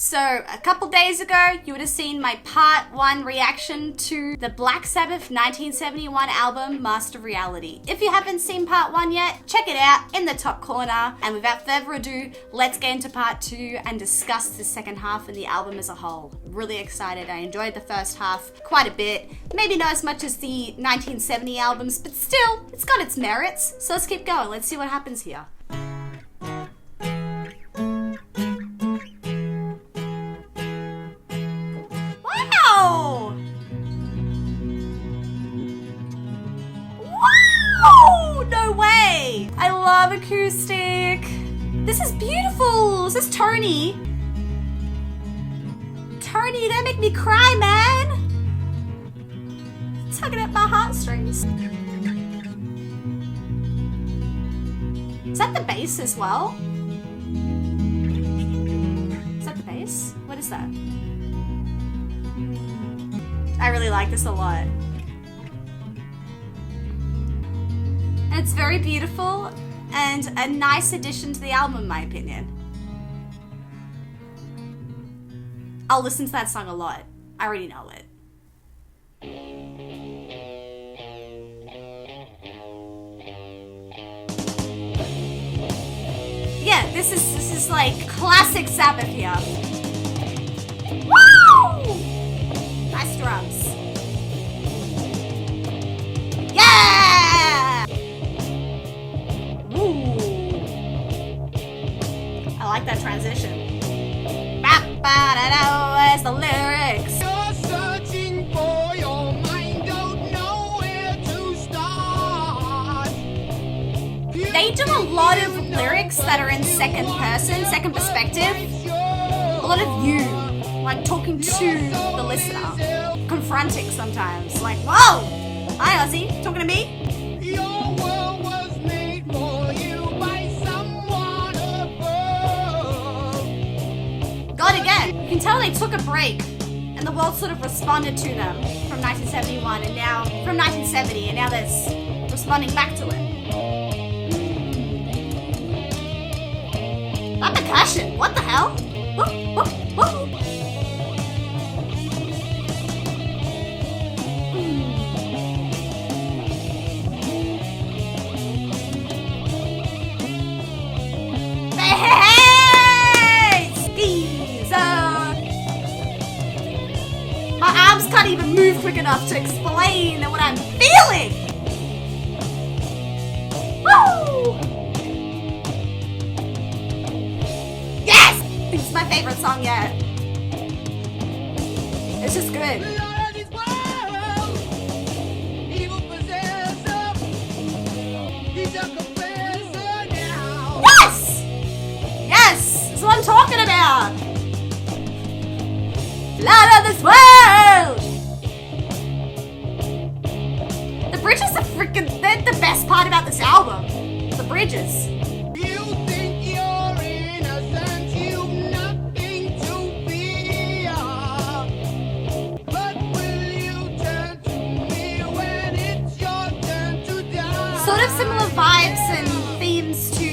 So, a couple days ago, you would have seen my part 1 reaction to the Black Sabbath 1971 album, Master of Reality. If you haven't seen part 1 yet, check it out in the top corner. And without further ado, let's get into part 2 and discuss the second half and the album as a whole. Really excited. I enjoyed the first half quite a bit. Maybe not as much as the 1970 albums, but still, it's got its merits. So let's keep going. Let's see what happens here. No way! I love acoustic. This is beautiful. Is this Tony? Tony, don't make me cry, man. Tugging at my heartstrings. Is that the bass as well? Is that the bass? What is that? I really like this a lot. It's very beautiful and a nice addition to the album, in my opinion. I'll listen to that song a lot. I already know it. Yeah, this is like classic Sabbath here. Woo! Nice drums. I like that transition. Where's the lyrics? You're searching for your mind, don't know where to start. They do a lot of lyrics that are in second person, second perspective. A lot of you, like talking to the listener, confronting sometimes. Like, whoa! Hi, Ozzy, talking to me? Your world was made for you by someone above. God, again, you can tell they took a break and the world sort of responded to them from 1971 and now, from 1970, and now they're responding back to it. That percussion, what the hell? Woo, woo, woo. My arms can't even move quick enough to explain what I'm feeling! Woo! Yes! This is my favorite song yet. It's just good. Yes! Yes! That's what I'm talking about! Light of this world! The bridges are they're the best part about this album. The bridges. You think you're innocent, you've nothing to fear. But will you turn to me when it's your turn to die? Sort of similar vibes and themes to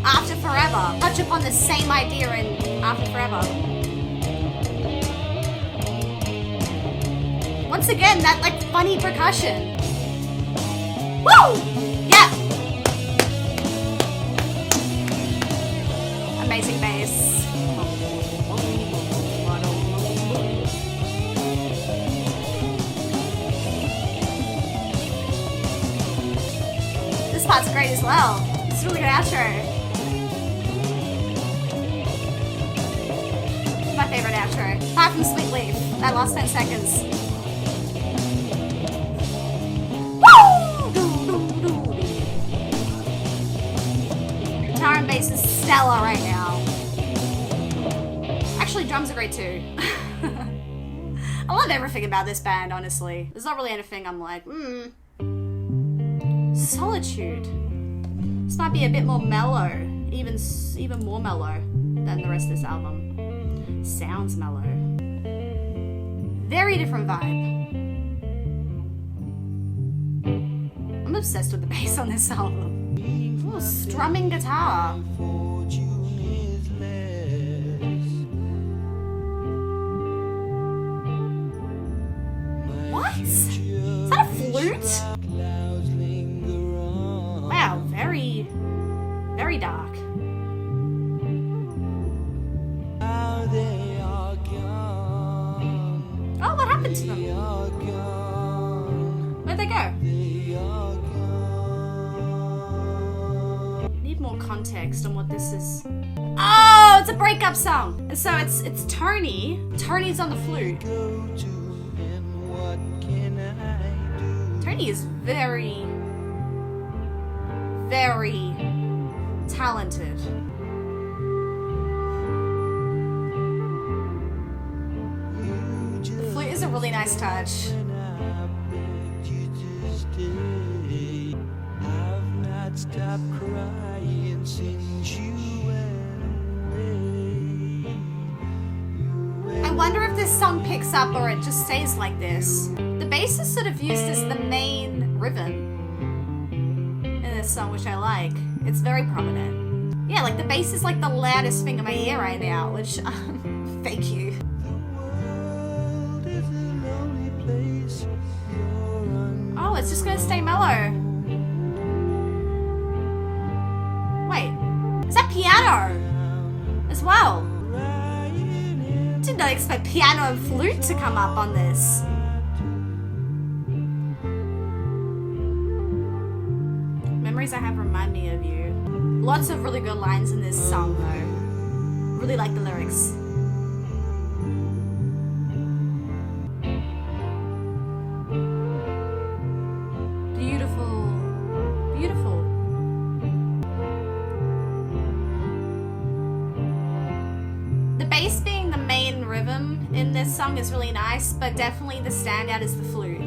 After Forever. Touch upon the same idea in After Forever. Once again, that like funny percussion. Woo! Yeah! Amazing bass. This part's great as well. It's a really good outro. It's my favorite outro. Apart from Sweet Leaf, that last 10 seconds. Guitar and bass is stellar right now. Actually, drums are great too. I love everything about this band, honestly. There's not really anything I'm like, Solitude. This might be a bit more mellow, even more mellow than the rest of this album. Sounds mellow. Very different vibe. I'm obsessed with the bass on this album. Ooh, strumming guitar. Is that a flute? Wow, very, very dark. Oh, what happened to them? Where'd they go? Need more context on what this is. Oh, it's a breakup song. And so it's Tony. Tony's on the flute. Tony is very, very talented. The flute is a really nice touch. Stop crying since you went away. I wonder if this song picks up or it just stays like this. The bass is sort of used as the main rhythm in this song, which I like. It's very prominent. Yeah, like the bass is like the loudest thing in my ear right now, which, thank you. Oh, it's just gonna stay mellow. Wait, is that piano as well? Did not expect piano and flute to come up on this. Memories I have remind me of you. Lots of really good lines in this song though. Really like the lyrics. Beautiful, beautiful. The bass being the main rhythm in this song is really nice, but definitely the standout is the flute.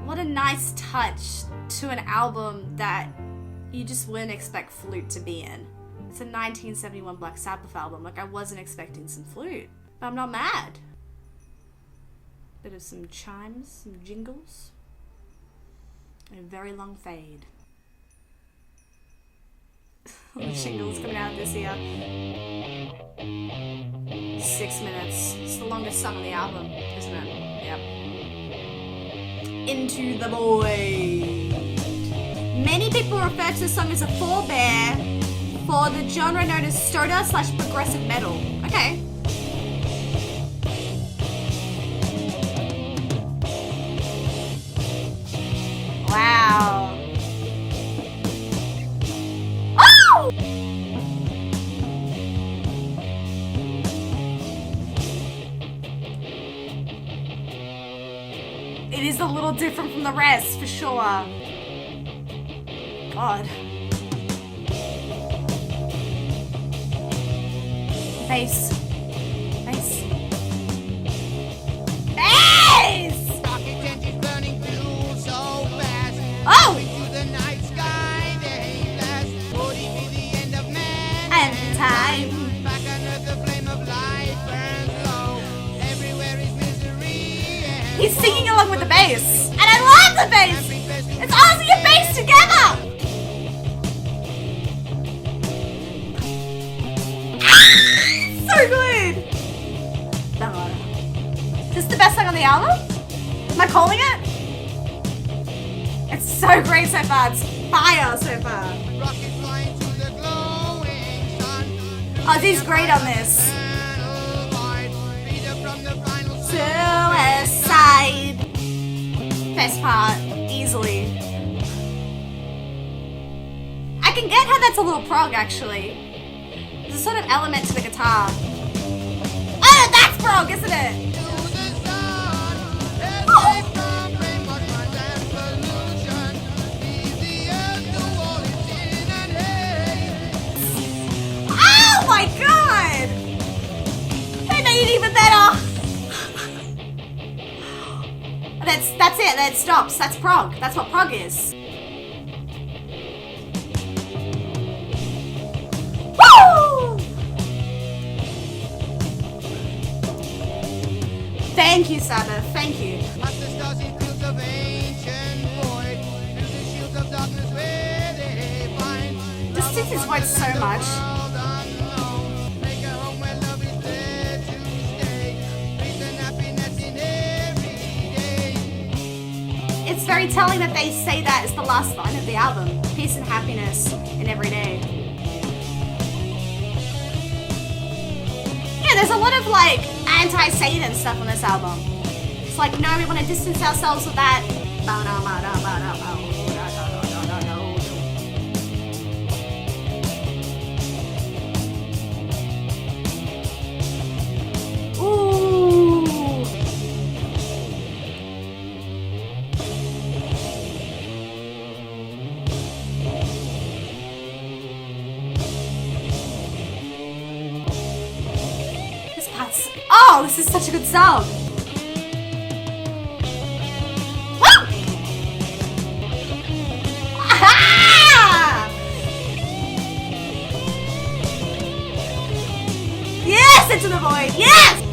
What a nice touch to an album that you just wouldn't expect flute to be in. It's a 1971 Black Sabbath album. Like, I wasn't expecting some flute, but I'm not mad. Bit of some chimes, some jingles, and a very long fade. The shingles coming out of this ear. 6 minutes. It's the longest song on the album, isn't it? Yep. Into the Void. Many people refer to the song as a forebear for the genre known as stoner/progressive metal. Okay. Wow. Oh! It is a little different from the rest, for sure. God. Bass. Bass. Bass! Rocket engine burning fuel so fast. Oh! Into the night sky, they last. Would it be the end of man? And time. Back on earth, the flame of light burns low. Everywhere is misery. And He's singing along with the bass. And I love the bass! It's Ozzy and bass together! So good! Is this the best song on the album? Am I calling it? It's so great so far. It's fire so far. rocket flying to the glowing sun. Ozzy's great on this. Final void, freedom from the final Suicide. Best part, easily. I can get how that's a little prog actually. There's a sort of element to the guitar. Oh, that's prog, isn't it? to the sun. Escape from brainwash minds and pollution. Leave the earth to all its sin and hate. Oh my god! They made it even better! That's it, that stops. That's prog. That's what prog is. Woo! Thank you, Sabbath. Thank you. Past the stars in fields of ancient void. Through the shields of darkness where they find. This takes his voice so much. World unknown. Make a home where love is there to stay. Peace and happiness in every day. it's very telling that they say that as the last line of the album. Peace and happiness in every day. Yeah, there's a lot of like anti-Satan stuff on this album. It's like, no, we want to distance ourselves with that. Oh, this is such a good song. Woo! Ah! Yes, Into the Void. Yes!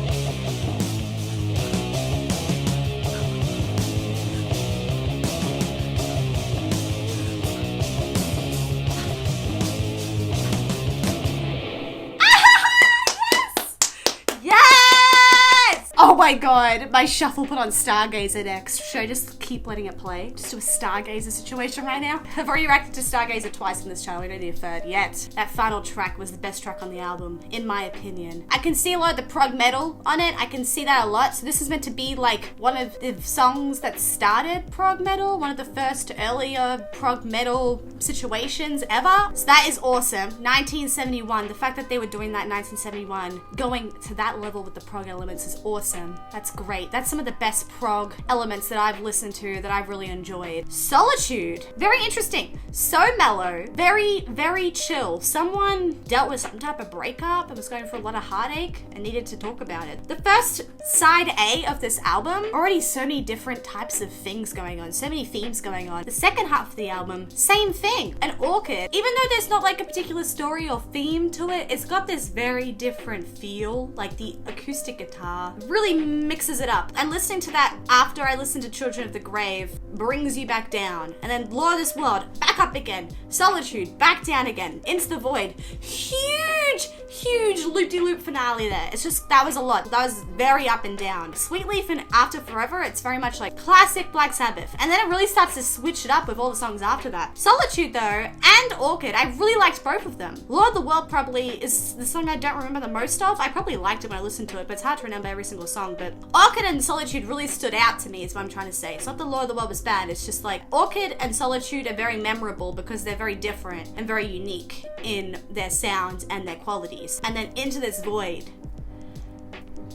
Oh my god, my shuffle put on Stargazer next. Should I just keep letting it play? Just do a Stargazer situation right now? I've already reacted to Stargazer twice on this channel, we don't need a third yet. That final track was the best track on the album, in my opinion. I can see a lot of the prog metal on it, I can see that a lot. So this is meant to be like one of the songs that started prog metal, one of the first earlier prog metal situations ever. So that is awesome. 1971, the fact that they were doing that in 1971, going to that level with the prog elements is awesome. That's great. That's some of the best prog elements that I've listened to that I've really enjoyed. Solitude, very interesting. So mellow, very, very chill. Someone dealt with some type of breakup and was going through a lot of heartache and needed to talk about it. The first side A of this album, already so many different types of things going on, so many themes going on. The second half of the album, same thing. And Orchid, even though there's not like a particular story or theme to it, it's got this very different feel, like the acoustic guitar really mixes it up. And listening to that after I listened to Children of the Grave brings you back down. And then Lord of this World, back up again. Solitude, back down again. Into the Void. Huge, huge loop-de-loop finale there. It's just, that was a lot. That was very up and down. Sweet Leaf and After Forever, it's very much like classic Black Sabbath. And then it really starts to switch it up with all the songs after that. Solitude though, and Orchid, I really liked both of them. Lord of the World probably is the song I don't remember the most of. I probably liked it when I listened to it, but it's hard to remember every single song. But Orchid and Solitude really stood out to me is what I'm trying to say. It's not that Lord of the World was bad, it's just like Orchid and Solitude are very memorable because they're very different and very unique in their sound and their qualities. And then Into This Void,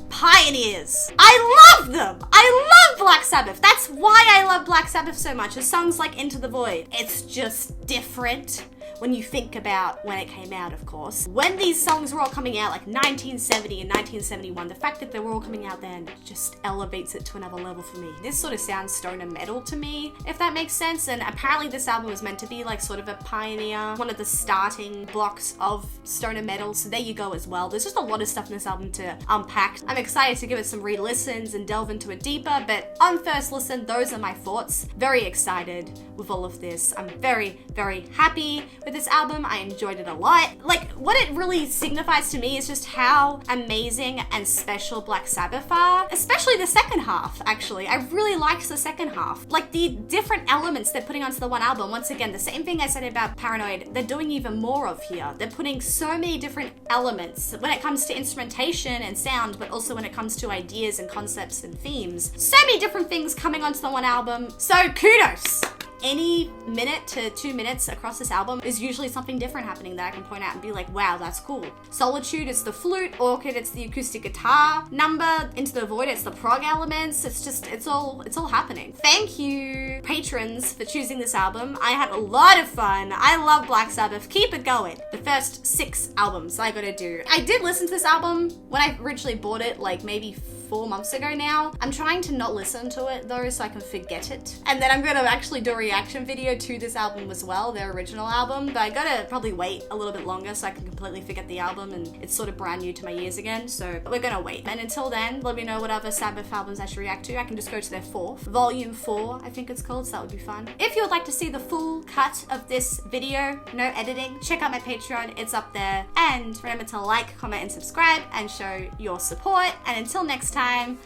pioneers. I love them. I love Black Sabbath. That's why I love Black Sabbath so much. Is songs like Into the Void. It's just different when you think about when it came out, of course. When these songs were all coming out, like 1970 and 1971, the fact that they were all coming out then just elevates it to another level for me. This sort of sounds stoner metal to me, if that makes sense. And apparently this album was meant to be like sort of a pioneer, one of the starting blocks of stoner metal. So there you go as well. There's just a lot of stuff in this album to unpack. I'm excited to give it some re-listens and delve into it deeper, but on first listen, those are my thoughts. Very excited with all of this. I'm very, very happy with this album. I enjoyed it a lot. Like, what it really signifies to me is just how amazing and special Black Sabbath are, especially the second half, actually. I really liked the second half. Like, the different elements they're putting onto the one album, once again, the same thing I said about Paranoid, they're doing even more of here. They're putting so many different elements when it comes to instrumentation and sound, but also when it comes to ideas and concepts and themes. So many different things coming onto the one album. So kudos. Any minute to 2 minutes across this album is usually something different happening that I can point out and be like, wow, that's cool. Solitude, it's the flute. Orchid, it's the acoustic guitar number. Into the Void, it's the prog elements. It's just, it's all happening. Thank you, patrons, for choosing this album. I had a lot of fun. I love Black Sabbath. Keep it going. The first 6 albums I gotta do. I did listen to this album when I originally bought it, like maybe 4 months ago now. I'm trying to not listen to it though so I can forget it. And then I'm gonna actually do a reaction video to this album as well, their original album, but I gotta probably wait a little bit longer so I can completely forget the album and it's sort of brand new to my ears again, so we're gonna wait. And until then, let me know what other Sabbath albums I should react to. I can just go to their 4th, volume 4 I think it's called, so that would be fun. If you would like to see the full cut of this video, no editing, check out my Patreon, it's up there. And remember to like, comment and subscribe and show your support. And until next time,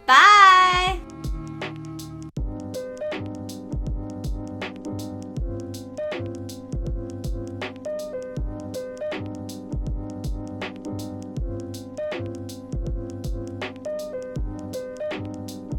bye!